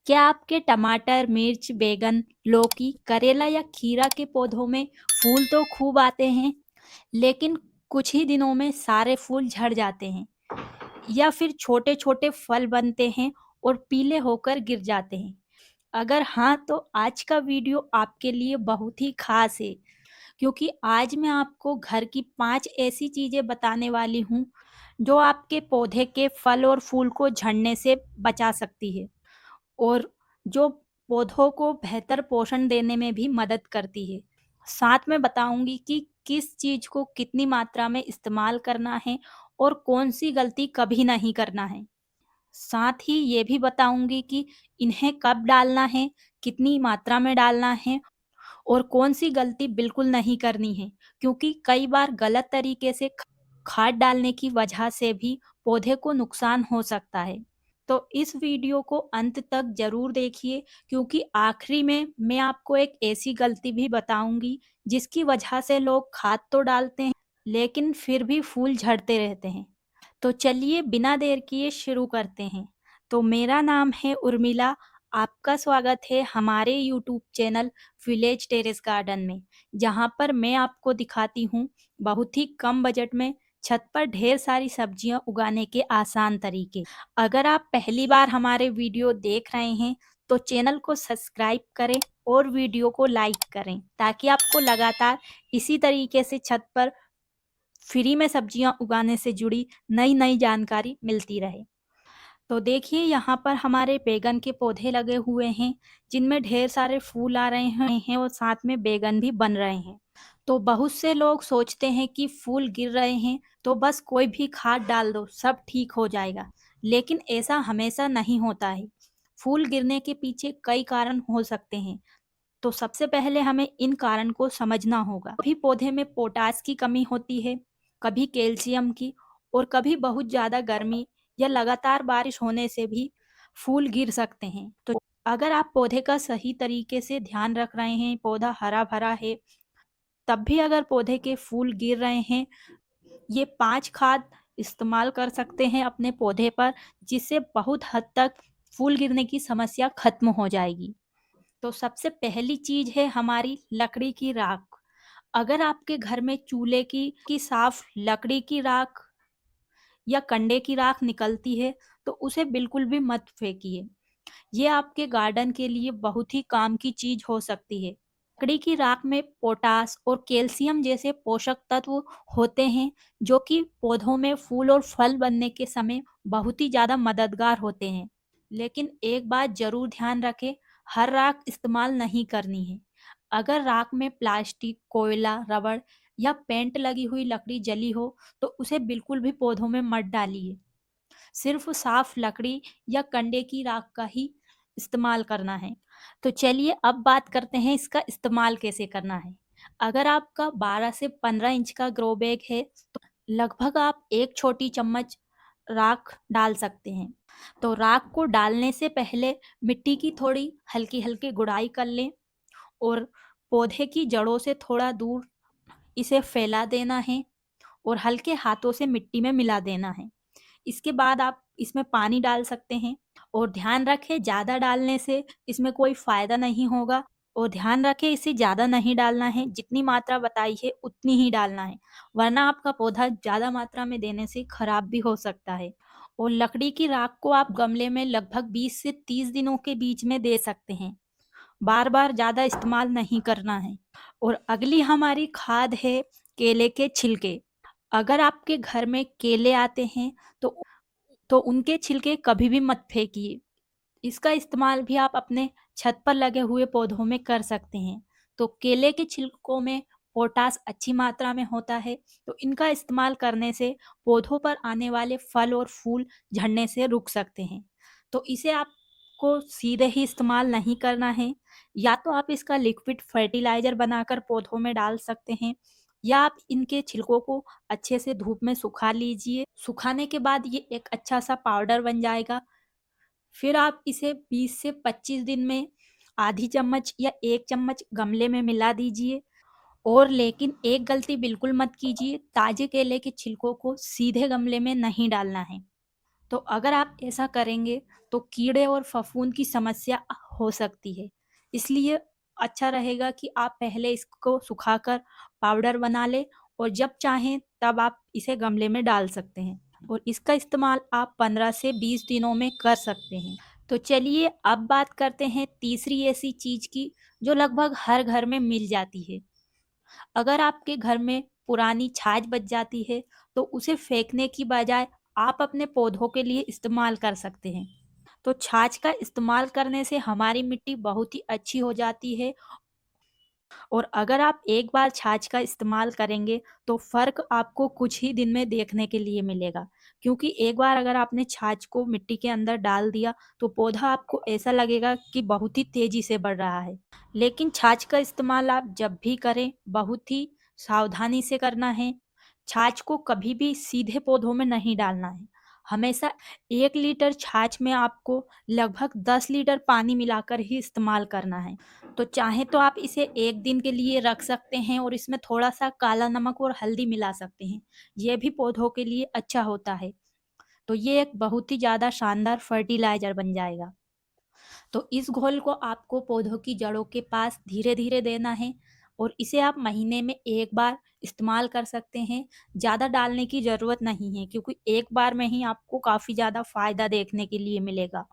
क्या आपके टमाटर, मिर्च, बैंगन, लौकी, करेला या खीरा के पौधों में फूल तो खूब आते हैं, लेकिन कुछ ही दिनों में सारे फूल झड़ जाते हैं या फिर छोटे-छोटे फल बनते हैं और पीले होकर गिर जाते हैं? अगर हाँ, तो आज का वीडियो आपके लिए बहुत ही खास है, क्योंकि आज मैं आपको घर की 5 ऐसी चीज़ें बताने वाली हूँ, जो आपके पौधे के फल और फूल को झड़ने से बचा सकती है। और जो पौधों को बेहतर पोषण देने में भी मदद करती है। साथ में बताऊँगी कि किस चीज़ को कितनी मात्रा में इस्तेमाल करना है और कौन-सी गलती कभी नहीं करना है। साथ ही ये भी बताऊँगी कि इन्हें कब डालना है, कितनी मात्रा में डालना है और कौन-सी गलती बिल्कुल नहीं करनी है, क्योंकि कई बार गलत तरीके से ख खाद डालने की वजह से भी पौधे को नुकसान हो सकता है। तो इस वीडियो को अंत तक ज़रूर देखिए, क्योंकि आखिरी में मैं आपको एक ऐसी गलती भी बताऊँगी जिसकी वजह से लोग खाद तो डालते हैं, लेकिन फिर भी फूल झड़ते रहते हैं। तो चलिए बिना देर किए शुरू करते हैं। तो मेरा नाम है उर्मिला, आपका स्वागत है हमारे YouTube channel village terrace garden में, जहाँ पर मैं आपको दिखाती हूँ बहुत ही कम बजट में छत पर ढेर सारी सब्जियाँ उगाने के आसान तरीके। अगर आप पहली बार हमारे वीडियो देख रहे हैं, तो चैनल को सब्सक्राइब करें और वीडियो को लाइक करें, ताकि आपको लगातार इसी तरीके से छत पर फ्री में सब्जियां उगाने से जुड़ी नई नई जानकारी मिलती रहे। तो देखिए यहाँ पर हमारे बैगन के पौधे लगे हुए हैं, जिनमें ढेर सारे फूल आ रहे हैं और साथ में बैगन भी बन रहे हैं। तो बहुत से लोग सोचते हैं कि फूल गिर रहे हैं तो बस कोई भी खाद डाल दो, सब ठीक हो जाएगा। लेकिन ऐसा हमेशा नहीं होता है। फूल गिरने के पीछे कई कारण हो सकते हैं। तो सबसे पहले हमें इन कारण को समझना होगा। कभी पौधे में पोटास की कमी होती है, कभी कैल्शियम की, और कभी बहुत ज़्यादा गर्मी या लगातार बारिश होने से भी फूल गिर सकते हैं। तो अगर आप पौधे का सही तरीके से ध्यान रख रहे हैं, पौधा हरा-भरा है, तब भी अगर पौधे के फूल गिर रहे हैं, ये 5 खाद इस्तेमाल कर सकते हैं अपने पौधे पर, जिससे बहुत हद तक फूल गिरने की समस्या खत्म हो जाएगी। तो सबसे पहली चीज़ है हमारी लकड़ी की राख। अगर आपके घर में चूल्हे की साफ लकड़ी की राख या कंडे की राख निकलती है, तो उसे बिल्कुल भी मत फेंकिए। ये आपके गार्डन के लिए बहुत ही काम की चीज़ हो सकती है। लकड़ी की राख में पोटास और कैल्शियम जैसे पोषक तत्व होते हैं, जो कि पौधों में फूल और फल बनने के समय बहुत ही ज़्यादा मददगार होते हैं। लेकिन एक बात ज़रूर ध्यान रखें, हर राख इस्तेमाल नहीं करनी है। अगर राख में प्लास्टिक, कोयला, रबड़ या पेंट लगी हुई लकड़ी जली हो, तो उसे बिल्कुल भी पौधों में मत डालिए। सिर्फ साफ लकड़ी या कंडे की राख का ही इस्तेमाल करना है। तो चलिए अब बात करते हैं इसका इस्तेमाल कैसे करना है। अगर आपका 12 से 15 इंच का ग्रो बैग है, तो लगभग आप 1 छोटी चम्मच राख डाल सकते हैं। तो राख को डालने से पहले मिट्टी की थोड़ी हल्की-हल्की गुड़ाई कर लें और पौधे की जड़ों से थोड़ा दूर इसे फैला देना है और हल्के हाथों से मिट्टी में मिला देना है। इसके बाद आप इसमें पानी डाल सकते हैं और ध्यान रखें ज़्यादा डालने से इसमें कोई फ़ायदा नहीं होगा, और ध्यान रखें इसे ज़्यादा नहीं डालना है, जितनी मात्रा बताई है उतनी ही डालना है, वरना आपका पौधा ज़्यादा मात्रा में देने से खराब भी हो सकता है। और लकड़ी की राख को आप गमले में लगभग 20 से 30 दिनों के बीच में दे सकते हैं। बार-बार ज़्यादा इस्तेमाल नहीं करना है। और अगली हमारी खाद है केले के छिलके। अगर आपके घर में केले आते हैं, तो उनके छिलके कभी भी मत फेंकिए। इसका इस्तेमाल भी आप अपने छत पर लगे हुए पौधों में कर सकते हैं। तो केले के छिलकों में पोटास अच्छी मात्रा में होता है, तो इनका इस्तेमाल करने से पौधों पर आने वाले फल और फूल झड़ने से रुक सकते हैं। तो इसे आपको सीधे ही इस्तेमाल नहीं करना है, या तो आप इसका लिक्विड फर्टिलाइज़र बनाकर पौधों में डाल सकते हैं, या आप इनके छिलकों को अच्छे से धूप में सुखा लीजिए। सुखाने के बाद ये एक अच्छा-सा पाउडर बन जाएगा। फिर आप इसे 20 से 25 दिन में आधी चम्मच या 1 चम्मच गमले में मिला दीजिए। और लेकिन एक गलती बिल्कुल मत कीजिए, ताजे केले के छिलकों को सीधे गमले में नहीं डालना है। तो अगर आप ऐसा करेंगे तो कीड़े और फफूंद की समस्या हो सकती है। इसलिए अच्छा रहेगा कि आप पहले इसको सुखाकर पाउडर बना लें और जब चाहें तब आप इसे गमले में डाल सकते हैं और इसका इस्तेमाल आप 15 से 20 दिनों में कर सकते हैं। तो चलिए अब बात करते हैं तीसरी ऐसी चीज की जो लगभग हर घर में मिल जाती है। अगर आपके घर में पुरानी छाछ बच जाती है तो उसे फेंकने की बजाय आप अपने पौधों के लिए इस्तेमाल कर सकते हैं। तो छाछ का इस्तेमाल करने से हमारी मिट्टी बहुत ही अच्छी हो जाती है और अगर आप एक बार छाछ का इस्तेमाल करेंगे तो फ़र्क आपको कुछ ही दिन में देखने के लिए मिलेगा। क्योंकि एक बार अगर आपने छाछ को मिट्टी के अंदर डाल दिया तो पौधा आपको ऐसा लगेगा कि बहुत ही तेज़ी से बढ़ रहा है। लेकिन छाछ का इस्तेमाल आप जब भी करें बहुत ही सावधानी से करना है। छाछ को कभी भी सीधे पौधों में नहीं डालना है। हमेशा 1 लीटर छाछ में आपको लगभग 10 लीटर पानी मिलाकर ही इस्तेमाल करना है। तो चाहे तो आप इसे 1 दिन के लिए रख सकते हैं और इसमें थोड़ा-सा काला नमक और हल्दी मिला सकते हैं। ये भी पौधों के लिए अच्छा होता है। तो ये एक बहुत ही ज़्यादा शानदार फर्टिलाइज़र बन जाएगा। तो इस घोल को आपको पौधों की जड़ों के पास धीरे-धीरे देना है और इसे आप महीने में 1 बार इस्तेमाल कर सकते हैं। ज़्यादा डालने की ज़रूरत नहीं है क्योंकि एक बार में ही आपको काफ़ी ज़्यादा फ़ायदा देखने के लिए मिलेगा।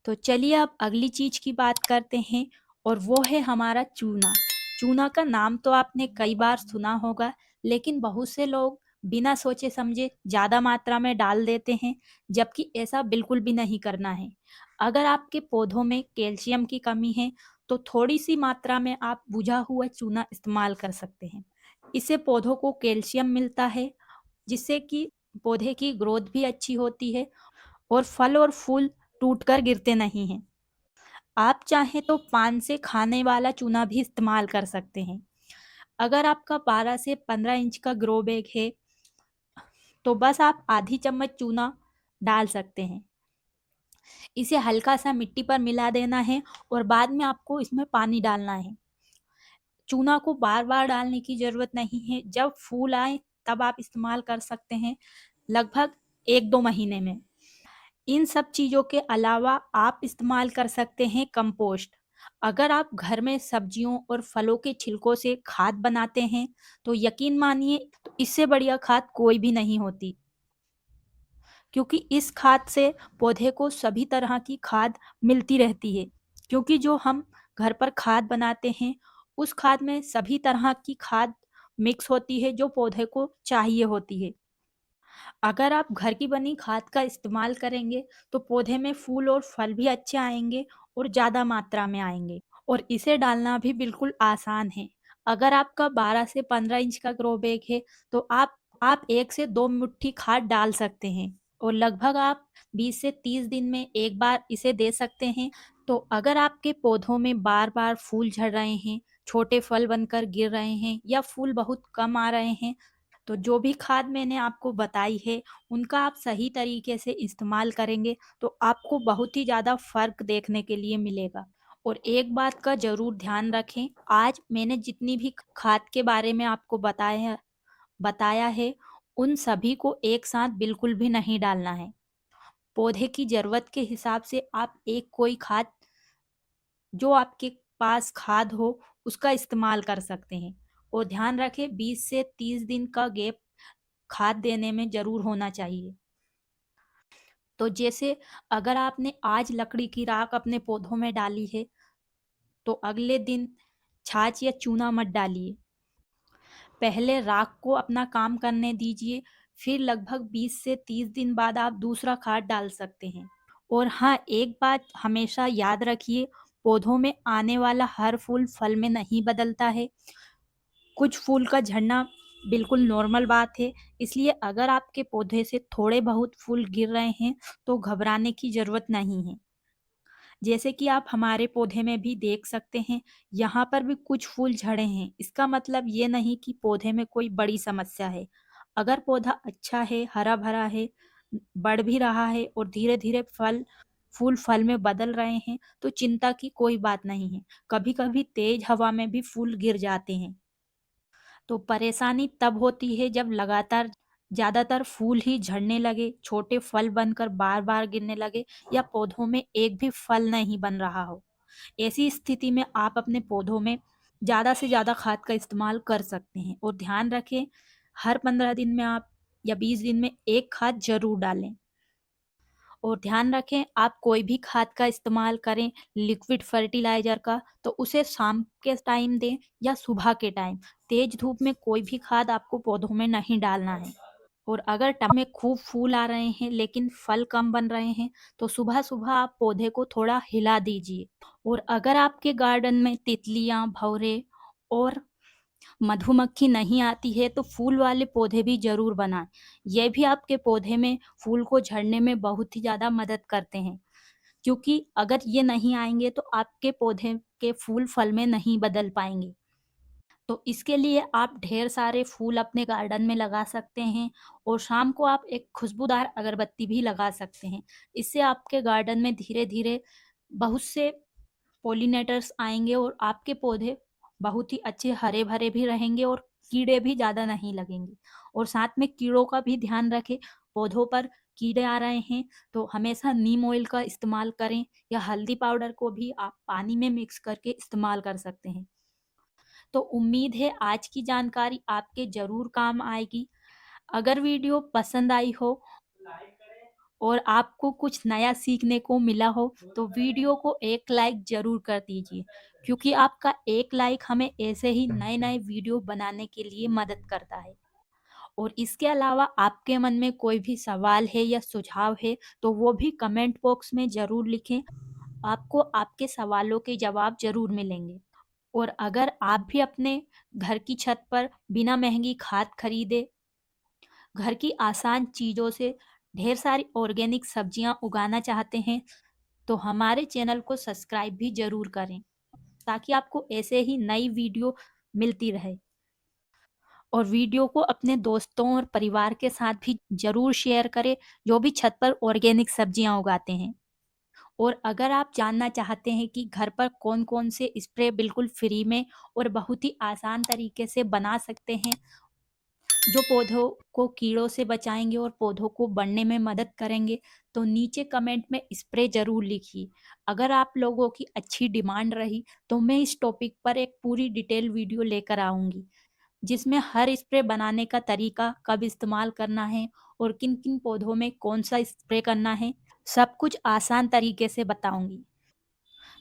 तो चलिए अब अगली चीज़ की बात करते हैं और वो है हमारा चूना। चूना का नाम तो आपने कई बार सुना होगा, लेकिन बहुत से लोग बिना सोचे समझे ज़्यादा मात्रा में डाल देते हैं, जबकि ऐसा बिल्कुल भी नहीं करना है। अगर आपके पौधों में कैल्शियम की कमी है, तो थोड़ी-सी मात्रा में आप बुझा हुआ चूना इस्तेमाल कर सकते हैं। इससे पौधों को कैल्शियम मिलता है, जिससे कि पौधे की ग्रोथ भी अच्छी होती है और फल और फूल टूटकर गिरते नहीं हैं। आप चाहें तो पान से खाने वाला चूना भी इस्तेमाल कर सकते हैं। अगर आपका 12 से 15 इंच का ग्रो बैग है, तो बस आप आधी चम्मच चूना डाल सकते हैं। इसे हल्का सा मिट्टी पर मिला देना है और बाद में आपको इसमें पानी डालना है। चूना को बार-बार डालने की ज़रूरत नहीं है, जब फूल आए तब आप इस्तेमाल कर सकते हैं, लगभग 1-2 महीने में। इन सब चीज़ों के अलावा आप इस्तेमाल कर सकते हैं कंपोस्ट। अगर आप घर में सब्जियों और फलों के छिलकों से खाद बनाते हैं, तो यकीन मानिए तो इससे बढ़िया खाद कोई भी नहीं होती। क्योंकि इस खाद से पौधे को सभी तरह की खाद मिलती रहती है। क्योंकि जो हम घर पर खाद बनाते हैं, उस खाद में सभी तरह की खाद मिक्स होती है जो पौधे को चाहिए होती है। अगर आप घर की बनी खाद का इस्तेमाल करेंगे तो पौधे में फूल और फल भी अच्छे आएँगे और ज़्यादा मात्रा में आएँगे और इसे डालना भी बिल्कुल आसान है। अगर आपका 12 से 15 इंच का ग्रो बैग है तो आप 1 से 2 मुट्ठी खाद डाल सकते हैं और लगभग आप 20 से 30 दिन में एक बार इसे दे सकते हैं। तो अगर आपके पौधों में बार-बार फूल झड़ रहे हैं, छोटे फल बनकर गिर रहे हैं या फूल बहुत कम आ रहे हैं, तो जो भी खाद मैंने आपको बताई है, उनका आप सही तरीके से इस्तेमाल करेंगे, तो आपको बहुत ही ज़्यादा फ़र्क देखने के लिए मिलेगा। और एक बात का ज़रूर ध्यान रखें, आज मैंने जितनी भी खाद के बारे में आपको बताया है, उन सभी को एक साथ बिल्कुल भी नहीं डालना है। पौधे की ज़रूरत के हिसाब से आप एक कोई खाद जो आपके पास खाद हो, उसका इस्तेमाल कर सकते हैं। और ध्यान रखें 20 से 30 दिन का गैप खाद देने में ज़रूर होना चाहिए। तो जैसे अगर आपने आज लकड़ी की राख अपने पौधों में डाली है, तो अगले दिन छाछ या चूना मत डालिए। पहले राख को अपना काम करने दीजिए, फिर लगभग 20 से 30 दिन बाद आप दूसरा खाद डाल सकते हैं। और हाँ, एक बात हमेशा याद रखिए, पौधों में आने वाला हर फूल फल में नहीं बदलता है। कुछ फूल का झड़ना बिल्कुल नॉर्मल बात है, इसलिए अगर आपके पौधे से थोड़े बहुत फूल गिर रहे हैं, तो घबराने की ज़रूरत नहीं है। जैसे कि आप हमारे पौधे में भी देख सकते हैं, यहाँ पर भी कुछ फूल झड़े हैं। इसका मतलब ये नहीं कि पौधे में कोई बड़ी समस्या है। अगर पौधा अच्छा है, हरा-भरा है, बढ़ भी रहा है और धीरे-धीरे फूल फल में बदल रहे हैं, तो चिंता की कोई बात नहीं है। कभी-कभी तेज़ हवा में भी फूल गिर जाते हैं। तो परेशानी तब होती है जब लगातार ज़्यादातर फूल ही झड़ने लगे, छोटे फल बनकर बार-बार गिरने लगे या पौधों में एक भी फल नहीं बन रहा हो। ऐसी स्थिति में आप अपने पौधों में ज़्यादा से ज़्यादा खाद का इस्तेमाल कर सकते हैं और ध्यान रखें, हर 15 दिन में आप या 20 दिन में एक खाद ज़रूर डालें। और ध्यान रखें, आप कोई भी खाद का इस्तेमाल करें लिक्विड फर्टिलाइज़र का, तो उसे शाम के टाइम दें या सुबह के टाइम। तेज़ धूप में कोई भी खाद आपको पौधों में नहीं डालना है। और अगर में खूब फूल आ रहे हैं लेकिन फल कम बन रहे हैं, तो सुबह-सुबह आप पौधे को थोड़ा हिला दीजिए। और अगर आपके गार्डन में तितलियाँ, भँवरे और मधुमक्खी नहीं आती है, तो फूल वाले पौधे भी ज़रूर बनाएँ। ये भी आपके पौधे में फूल को झड़ने में बहुत ही ज़्यादा मदद करते हैं, क्योंकि अगर ये नहीं आएँगे तो आपके पौधे के फूल फल में नहीं बदल पाएँगे। तो इसके लिए आप ढेर सारे फूल अपने गार्डन में लगा सकते हैं और शाम को आप एक खुशबूदार अगरबत्ती भी लगा सकते हैं। इससे आपके गार्डन में धीरे-धीरे बहुत से पॉलिनेटर्स आएँगे और आपके पौधे बहुत ही अच्छे हरे-भरे भी रहेंगे और कीड़े भी ज़्यादा नहीं लगेंगे। और साथ में कीड़ों का भी ध्यान रखें, पौधों पर कीड़े आ रहे हैं तो हमेशा नीम ऑयल का इस्तेमाल करें या हल्दी पाउडर को भी आप पानी में मिक्स करके इस्तेमाल कर सकते हैं। तो उम्मीद है आज की जानकारी आपके ज़रूर काम आएगी। अगर वीडियो पसंद आई हो और आपको कुछ नया सीखने को मिला हो, तो वीडियो को एक लाइक ज़रूर कर दीजिए, क्योंकि आपका एक लाइक हमें ऐसे ही नए-नए वीडियो बनाने के लिए मदद करता है। और इसके अलावा आपके मन में कोई भी सवाल है या सुझाव है, तो वो भी कमेंट बॉक्स में ज़रूर लिखें। आपको आपके सवालों के जवाब ज़रूर मिलेंगे। और अगर आप भी अपने घर की छत पर बिना महँगी खाद खरीदे, घर की आसान चीज़ों से ढेर सारी ऑर्गेनिक सब्जियाँ उगाना चाहते हैं, तो हमारे चैनल को सब्सक्राइब भी ज़रूर करें, ताकि आपको ऐसे ही नई वीडियो मिलती रहे। और वीडियो को अपने दोस्तों और परिवार के साथ भी ज़रूर शेयर करें, जो भी छत पर ऑर्गेनिक सब्जियाँ उगाते हैं। और अगर आप जानना चाहते हैं कि घर पर कौन-कौन से स्प्रे बिल्कुल फ्री में और बहुत ही आसान तरीके से बना सकते हैं, जो पौधों को कीड़ों से बचाएँगे और पौधों को बढ़ने में मदद करेंगे, तो नीचे कमेंट में स्प्रे ज़रूर लिखिए। अगर आप लोगों की अच्छी डिमांड रही, तो मैं इस टॉपिक पर एक पूरी डिटेल वीडियो लेकर आऊँगी, जिसमें हर स्प्रे बनाने का तरीका, कब इस्तेमाल करना है और किन-किन पौधों में कौन-सा स्प्रे करना है, सब कुछ आसान तरीके से बताऊँगी।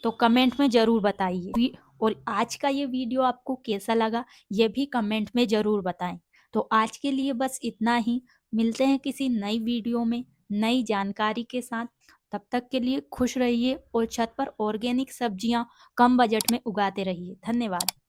तो कमेंट में ज़रूर बताइए। और आज का ये वीडियो आपको कैसा लगा, ये भी कमेंट में ज़रूर बताएँ। तो आज के लिए बस इतना ही, मिलते हैं किसी नई वीडियो में, नई जानकारी के साथ। तब तक के लिए खुश रहिए और छत पर ऑर्गेनिक सब्जियाँ कम बजट में उगाते रहिए। धन्यवाद।